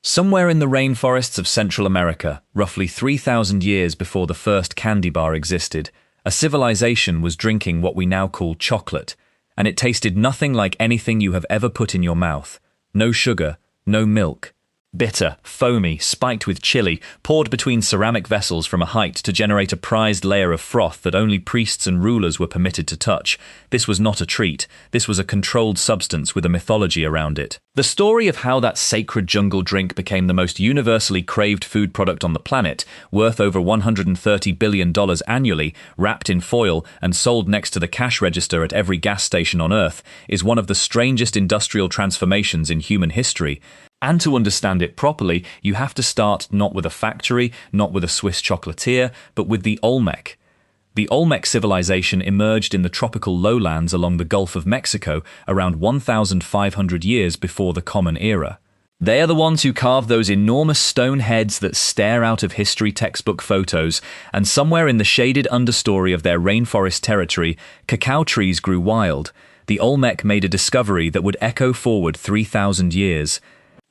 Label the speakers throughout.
Speaker 1: Somewhere in the rainforests of Central America, roughly 3,000 years before the first candy bar existed, a civilization was drinking what we now call chocolate, and it tasted nothing like anything you have ever put in your mouth. No sugar, no milk. Bitter, foamy, spiked with chili, poured between ceramic vessels from a height to generate a prized layer of froth that only priests and rulers were permitted to touch. This was not a treat. This was a controlled substance with a mythology around it. The story of how that sacred jungle drink became the most universally craved food product on the planet, worth over $130 billion annually, wrapped in foil and sold next to the cash register at every gas station on Earth, is one of the strangest industrial transformations in human history. And to understand it properly, you have to start not with a factory, not with a Swiss chocolatier, but with the Olmec. The Olmec civilization emerged in the tropical lowlands along the Gulf of Mexico around 1,500 years before the Common Era. They are the ones who carved those enormous stone heads that stare out of history textbook photos, and somewhere in the shaded understory of their rainforest territory, cacao trees grew wild. The Olmec made a discovery that would echo forward 3,000 years.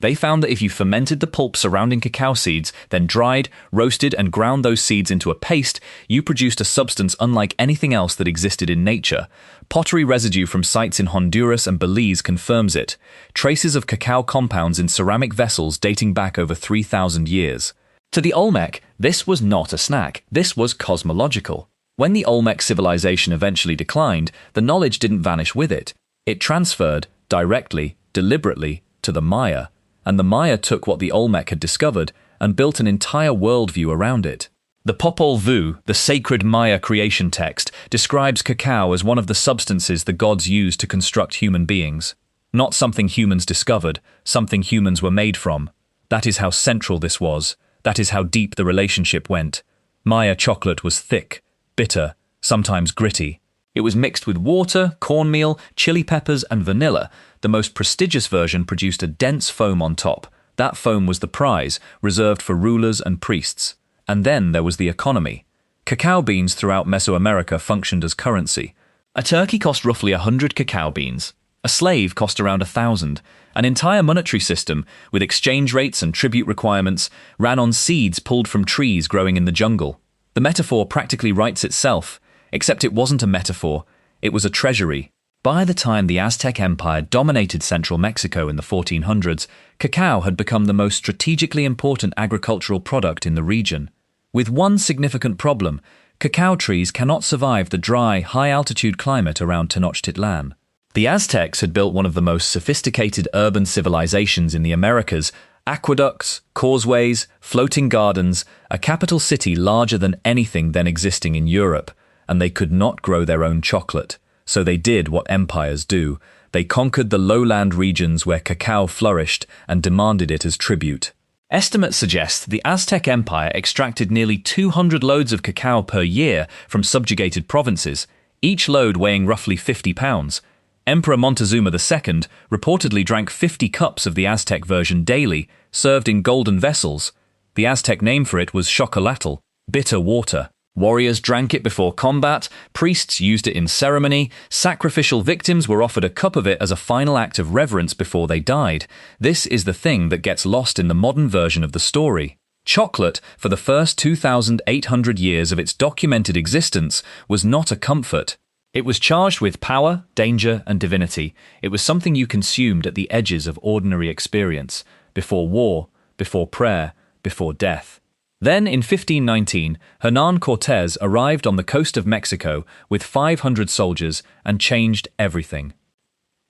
Speaker 1: They found that if you fermented the pulp surrounding cacao seeds, then dried, roasted, and ground those seeds into a paste, you produced a substance unlike anything else that existed in nature. Pottery residue from sites in Honduras and Belize confirms it. Traces of cacao compounds in ceramic vessels dating back over 3,000 years. To the Olmec, this was not a snack. This was cosmological. When the Olmec civilization eventually declined, the knowledge didn't vanish with it. It transferred, directly, deliberately, to the Maya. And the Maya took what the Olmec had discovered and built an entire worldview around it. The Popol Vuh, the sacred Maya creation text, describes cacao as one of the substances the gods used to construct human beings. Not something humans discovered, something humans were made from. That is how central this was. That is how deep the relationship went. Maya chocolate was thick, bitter, sometimes gritty. It was mixed with water, cornmeal, chili peppers, and vanilla. The most prestigious version produced a dense foam on top. That foam was the prize, reserved for rulers and priests. And then there was the economy. Cacao beans throughout Mesoamerica functioned as currency. A turkey cost roughly 100 cacao beans. A slave cost around 1,000. An entire monetary system, with exchange rates and tribute requirements, ran on seeds pulled from trees growing in the jungle. The metaphor practically writes itself. Except it wasn't a metaphor, it was a treasury. By the time the Aztec Empire dominated central Mexico in the 1400s, cacao had become the most strategically important agricultural product in the region. With one significant problem: cacao trees cannot survive the dry, high-altitude climate around Tenochtitlan. The Aztecs had built one of the most sophisticated urban civilizations in the Americas: aqueducts, causeways, floating gardens, a capital city larger than anything then existing in Europe. And they could not grow their own chocolate. So they did what empires do. They conquered the lowland regions where cacao flourished and demanded it as tribute. Estimates suggest the Aztec Empire extracted nearly 200 loads of cacao per year from subjugated provinces, each load weighing roughly 50 pounds. Emperor Montezuma II reportedly drank 50 cups of the Aztec version daily, served in golden vessels. The Aztec name for it was chocolatl, bitter water. Warriors drank it before combat, priests used it in ceremony, sacrificial victims were offered a cup of it as a final act of reverence before they died. This is the thing that gets lost in the modern version of the story. Chocolate, for the first 2,800 years of its documented existence, was not a comfort. It was charged with power, danger, and divinity. It was something you consumed at the edges of ordinary experience, before war, before prayer, before death. Then, in 1519, Hernán Cortés arrived on the coast of Mexico with 500 soldiers and changed everything.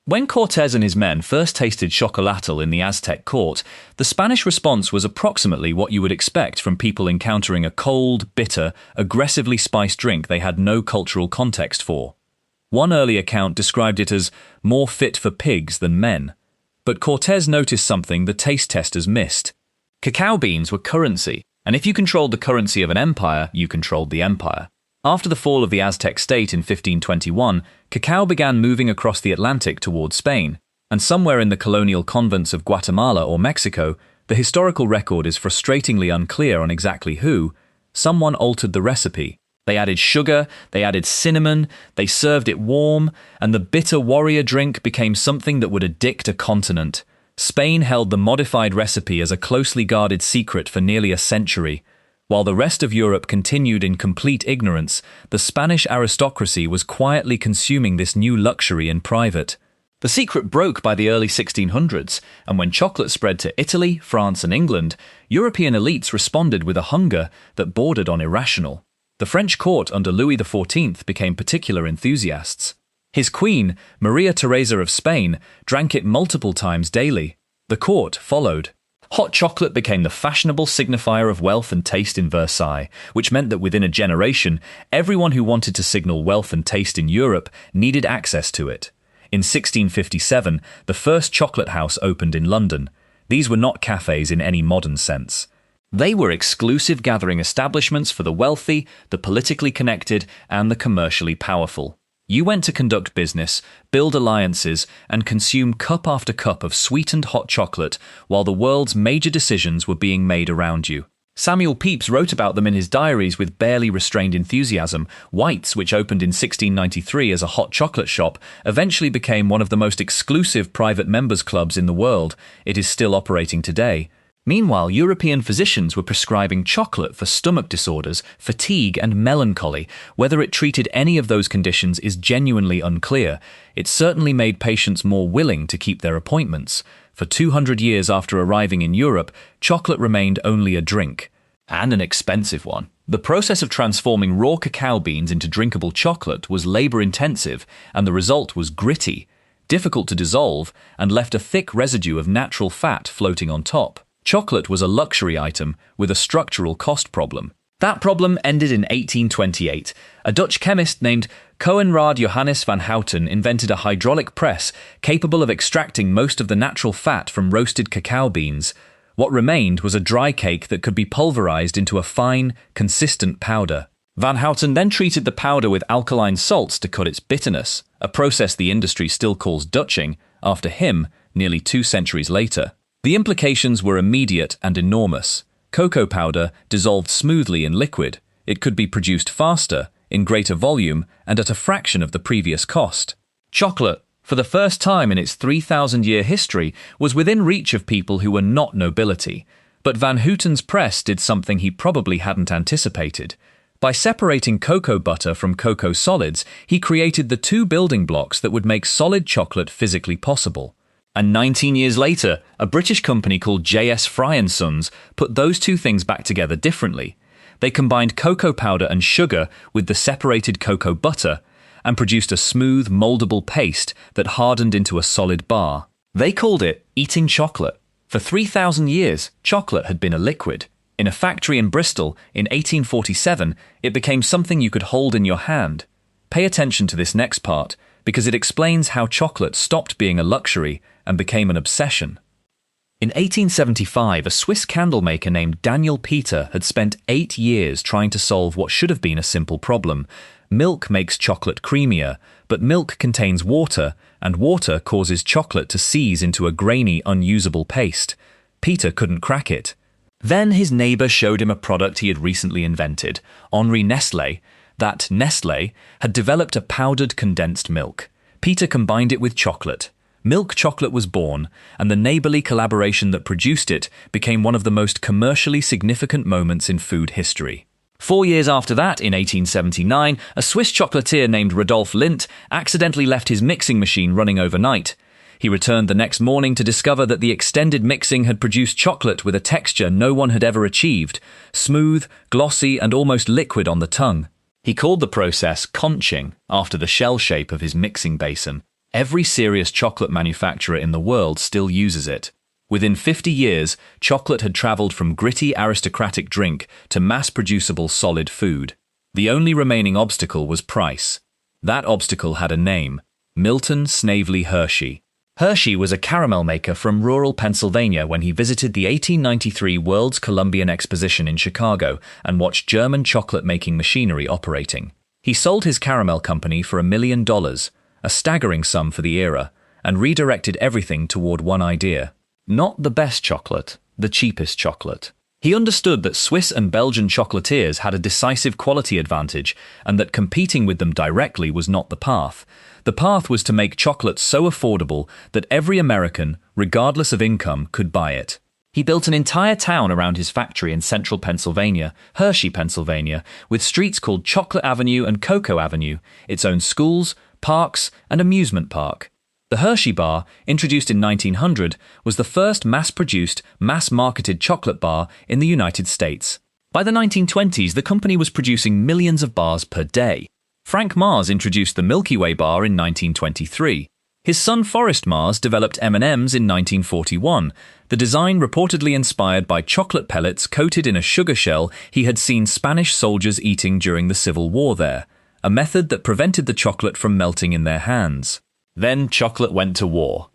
Speaker 1: When Cortés and his men first tasted chocolatl in the Aztec court, the Spanish response was approximately what you would expect from people encountering a cold, bitter, aggressively spiced drink they had no cultural context for. One early account described it as more fit for pigs than men. But Cortés noticed something the taste testers missed. Cacao beans were currency. And if you controlled the currency of an empire, you controlled the empire. After the fall of the Aztec state in 1521, cacao began moving across the Atlantic towards Spain. And somewhere in the colonial convents of Guatemala or Mexico, the historical record is frustratingly unclear on exactly who. Someone altered the recipe. They added sugar, they added cinnamon, they served it warm, and the bitter warrior drink became something that would addict a continent. Spain held the modified recipe as a closely guarded secret for nearly a century. While the rest of Europe continued in complete ignorance, the Spanish aristocracy was quietly consuming this new luxury in private. The secret broke by the early 1600s, and when chocolate spread to Italy, France, and England, European elites responded with a hunger that bordered on irrational. The French court under Louis XIV became particular enthusiasts. His queen, Maria Theresa of Spain, drank it multiple times daily. The court followed. Hot chocolate became the fashionable signifier of wealth and taste in Versailles, which meant that within a generation, everyone who wanted to signal wealth and taste in Europe needed access to it. In 1657, the first chocolate house opened in London. These were not cafes in any modern sense. They were exclusive gathering establishments for the wealthy, the politically connected, and the commercially powerful. You went to conduct business, build alliances, and consume cup after cup of sweetened hot chocolate while the world's major decisions were being made around you. Samuel Pepys wrote about them in his diaries with barely restrained enthusiasm. White's, which opened in 1693 as a hot chocolate shop, eventually became one of the most exclusive private members' clubs in the world. It is still operating today. Meanwhile, European physicians were prescribing chocolate for stomach disorders, fatigue, and melancholy. Whether it treated any of those conditions is genuinely unclear. It certainly made patients more willing to keep their appointments. For 200 years after arriving in Europe, chocolate remained only a drink, and an expensive one. The process of transforming raw cacao beans into drinkable chocolate was labor-intensive, and the result was gritty, difficult to dissolve, and left a thick residue of natural fat floating on top. Chocolate was a luxury item with a structural cost problem. That problem ended in 1828. A Dutch chemist named Coenraad Johannes van Houten invented a hydraulic press capable of extracting most of the natural fat from roasted cacao beans. What remained was a dry cake that could be pulverized into a fine, consistent powder. Van Houten then treated the powder with alkaline salts to cut its bitterness, a process the industry still calls Dutching, after him, nearly 2 centuries later. The implications were immediate and enormous. Cocoa powder dissolved smoothly in liquid. It could be produced faster, in greater volume, and at a fraction of the previous cost. Chocolate, for the first time in its 3,000-year history, was within reach of people who were not nobility. But Van Houten's press did something he probably hadn't anticipated. By separating cocoa butter from cocoa solids, he created the 2 building blocks that would make solid chocolate physically possible. And 19 years later, a British company called J.S. Fry & Sons put those 2 things back together differently. They combined cocoa powder and sugar with the separated cocoa butter and produced a smooth, moldable paste that hardened into a solid bar. They called it eating chocolate. For 3,000 years, chocolate had been a liquid. In a factory in Bristol, in 1847, it became something you could hold in your hand. Pay attention to this next part, because it explains how chocolate stopped being a luxury and became an obsession. In 1875, a Swiss candle maker named Daniel Peter had spent 8 years trying to solve what should have been a simple problem. Milk makes chocolate creamier, but milk contains water, and water causes chocolate to seize into a grainy, unusable paste. Peter couldn't crack it. Then his neighbor showed him a product he had recently invented, Henri Nestlé. That Nestlé had developed a powdered condensed milk. Peter combined it with chocolate. Milk chocolate was born, and the neighborly collaboration that produced it became one of the most commercially significant moments in food history. 4 years after that, in 1879, a Swiss chocolatier named Rodolphe Lindt accidentally left his mixing machine running overnight. He returned the next morning to discover that the extended mixing had produced chocolate with a texture no one had ever achieved, smooth, glossy, and almost liquid on the tongue. He called the process conching, after the shell shape of his mixing basin. Every serious chocolate manufacturer in the world still uses it. Within 50 years, chocolate had traveled from gritty aristocratic drink to mass-producible solid food. The only remaining obstacle was price. That obstacle had a name: Milton Snavely Hershey. Hershey was a caramel maker from rural Pennsylvania when he visited the 1893 World's Columbian Exposition in Chicago and watched German chocolate-making machinery operating. He sold his caramel company for $1 million, a staggering sum for the era, and redirected everything toward one idea: not the best chocolate, the cheapest chocolate. He understood that Swiss and Belgian chocolatiers had a decisive quality advantage and that competing with them directly was not the path. The path was to make chocolate so affordable that every American, regardless of income, could buy it. He built an entire town around his factory in central Pennsylvania, Hershey, Pennsylvania, with streets called Chocolate Avenue and Cacao Avenue, its own schools, parks, and amusement park. The Hershey bar, introduced in 1900, was the first mass-produced, mass-marketed chocolate bar in the United States. By the 1920s, the company was producing millions of bars per day. Frank Mars introduced the Milky Way bar in 1923. His son Forrest Mars developed M&Ms in 1941, the design reportedly inspired by chocolate pellets coated in a sugar shell he had seen Spanish soldiers eating during the Civil War there, a method that prevented the chocolate from melting in their hands. Then chocolate went to war.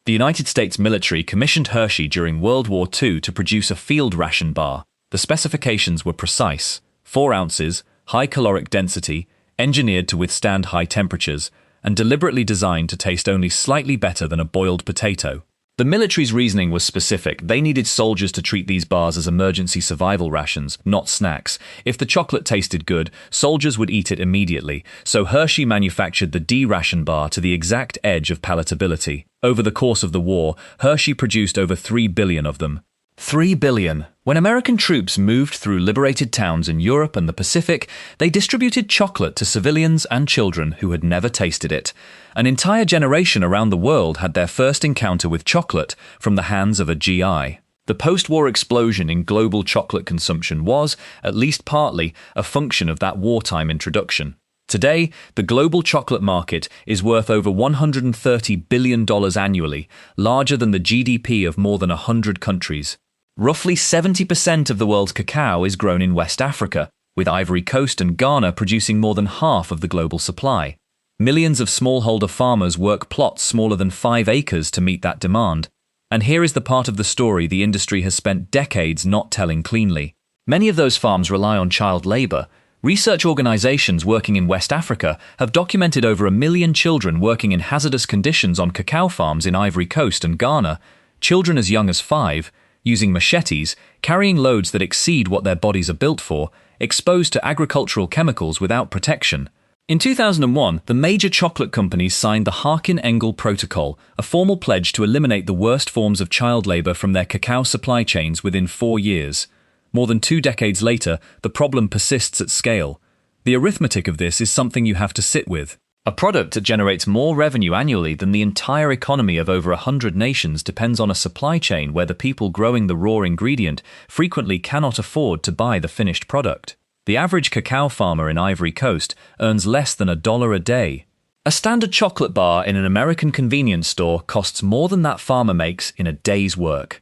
Speaker 1: The United States military commissioned Hershey during World War II to produce a field ration bar. The specifications were precise: 4 ounces, high caloric density, engineered to withstand high temperatures, and deliberately designed to taste only slightly better than a boiled potato. The military's reasoning was specific. They needed soldiers to treat these bars as emergency survival rations, not snacks. If the chocolate tasted good, soldiers would eat it immediately, so Hershey manufactured the D-ration bar to the exact edge of palatability. Over the course of the war, Hershey produced over 3 billion of them. 3 billion. When American troops moved through liberated towns in Europe and the Pacific, they distributed chocolate to civilians and children who had never tasted it. An entire generation around the world had their first encounter with chocolate from the hands of a GI. The post-war explosion in global chocolate consumption was, at least partly, a function of that wartime introduction. Today, the global chocolate market is worth over $130 billion annually, larger than the GDP of more than 100 countries. Roughly 70% of the world's cacao is grown in West Africa, with Ivory Coast and Ghana producing more than half of the global supply. Millions of smallholder farmers work plots smaller than 5 acres to meet that demand. And here is the part of the story the industry has spent decades not telling cleanly. Many of those farms rely on child labor. Research organizations working in West Africa have documented over 1 million children working in hazardous conditions on cacao farms in Ivory Coast and Ghana, children as young as 5, using machetes, carrying loads that exceed what their bodies are built for, exposed to agricultural chemicals without protection. In 2001, the major chocolate companies signed the Harkin-Engel Protocol, a formal pledge to eliminate the worst forms of child labor from their cacao supply chains within 4 years. More than 2 decades later, the problem persists at scale. The arithmetic of this is something you have to sit with. A product that generates more revenue annually than the entire economy of over 100 nations depends on a supply chain where the people growing the raw ingredient frequently cannot afford to buy the finished product. The average cacao farmer in Ivory Coast earns less than $1 a day. A standard chocolate bar in an American convenience store costs more than that farmer makes in a day's work.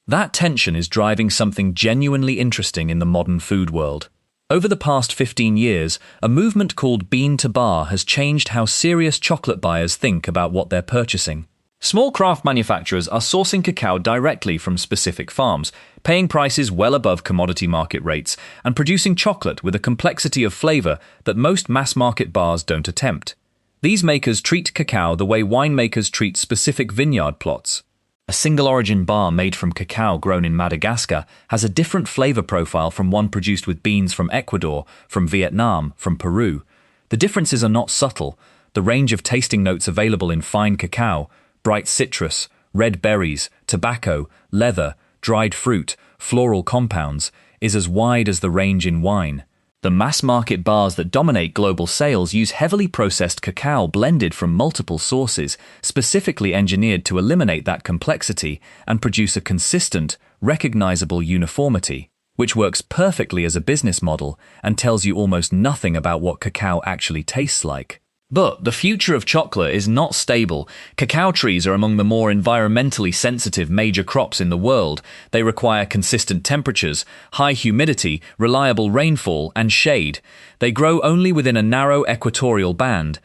Speaker 1: That tension is driving something genuinely interesting in the modern food world. Over the past 15 years, a movement called bean to bar has changed how serious chocolate buyers think about what they're purchasing. Small craft manufacturers are sourcing cacao directly from specific farms, paying prices well above commodity market rates, and producing chocolate with a complexity of flavor that most mass-market bars don't attempt. These makers treat cacao the way winemakers treat specific vineyard plots. A single-origin bar made from cacao grown in Madagascar has a different flavor profile from one produced with beans from Ecuador, from Vietnam, from Peru. The differences are not subtle. The range of tasting notes available in fine cacao, bright citrus, red berries, tobacco, leather, dried fruit, floral compounds, is as wide as the range in wine. The mass-market bars that dominate global sales use heavily processed cacao blended from multiple sources, specifically engineered to eliminate that complexity and produce a consistent, recognizable uniformity, which works perfectly as a business model and tells you almost nothing about what cacao actually tastes like. But the future of chocolate is not stable. Cacao trees are among the more environmentally sensitive major crops in the world. They require consistent temperatures, high humidity, reliable rainfall, and shade. They grow only within a narrow equatorial band.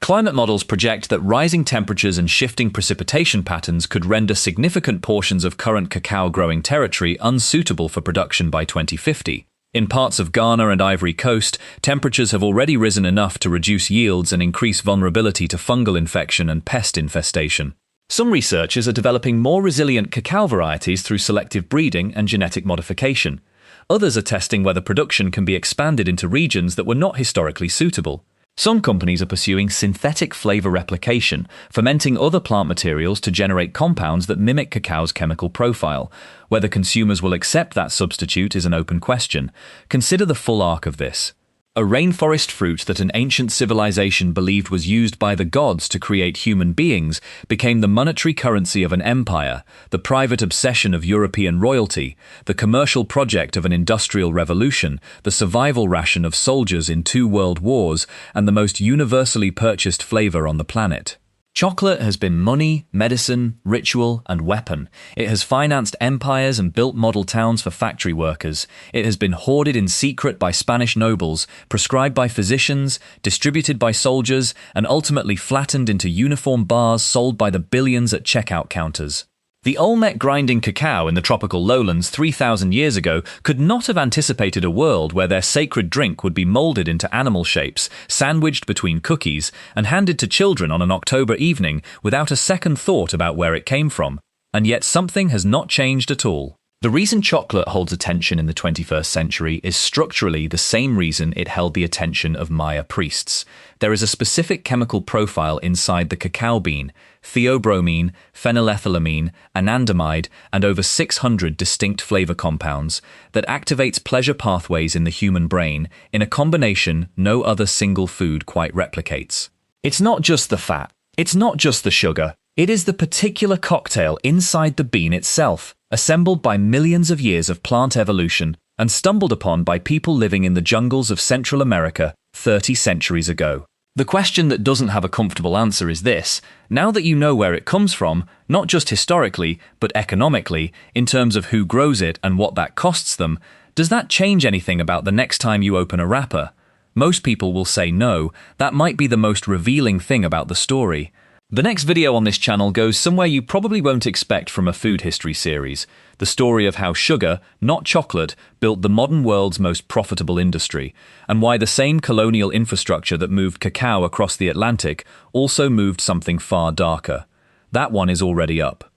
Speaker 1: Climate models project that rising temperatures and shifting precipitation patterns could render significant portions of current cacao-growing territory unsuitable for production by 2050. In parts of Ghana and Ivory Coast, temperatures have already risen enough to reduce yields and increase vulnerability to fungal infection and pest infestation. Some researchers are developing more resilient cacao varieties through selective breeding and genetic modification. Others are testing whether production can be expanded into regions that were not historically suitable. Some companies are pursuing synthetic flavor replication, fermenting other plant materials to generate compounds that mimic cacao's chemical profile. Whether consumers will accept that substitute is an open question. Consider the full arc of this. A rainforest fruit that an ancient civilization believed was used by the gods to create human beings became the monetary currency of an empire, the private obsession of European royalty, the commercial project of an industrial revolution, the survival ration of soldiers in 2 world wars, and the most universally purchased flavor on the planet. Chocolate has been money, medicine, ritual, and weapon. It has financed empires and built model towns for factory workers. It has been hoarded in secret by Spanish nobles, prescribed by physicians, distributed by soldiers, and ultimately flattened into uniform bars sold by the billions at checkout counters. The Olmec grinding cacao in the tropical lowlands 3,000 years ago could not have anticipated a world where their sacred drink would be molded into animal shapes, sandwiched between cookies, and handed to children on an October evening without a second thought about where it came from. And yet something has not changed at all. The reason chocolate holds attention in the 21st century is structurally the same reason it held the attention of Maya priests. There is a specific chemical profile inside the cacao bean, theobromine, phenylethylamine, anandamide, and over 600 distinct flavor compounds, that activates pleasure pathways in the human brain in a combination no other single food quite replicates. It's not just the fat, it's not just the sugar, it is the particular cocktail inside the bean itself, assembled by millions of years of plant evolution and stumbled upon by people living in the jungles of Central America 30 centuries ago. The question that doesn't have a comfortable answer is this: now that you know where it comes from, not just historically, but economically, in terms of who grows it and what that costs them, does that change anything about the next time you open a wrapper? Most people will say no. That might be the most revealing thing about the story. The next video on this channel goes somewhere you probably won't expect from a food history series: the story of how sugar, not chocolate, built the modern world's most profitable industry, and why the same colonial infrastructure that moved cacao across the Atlantic also moved something far darker. That one is already up.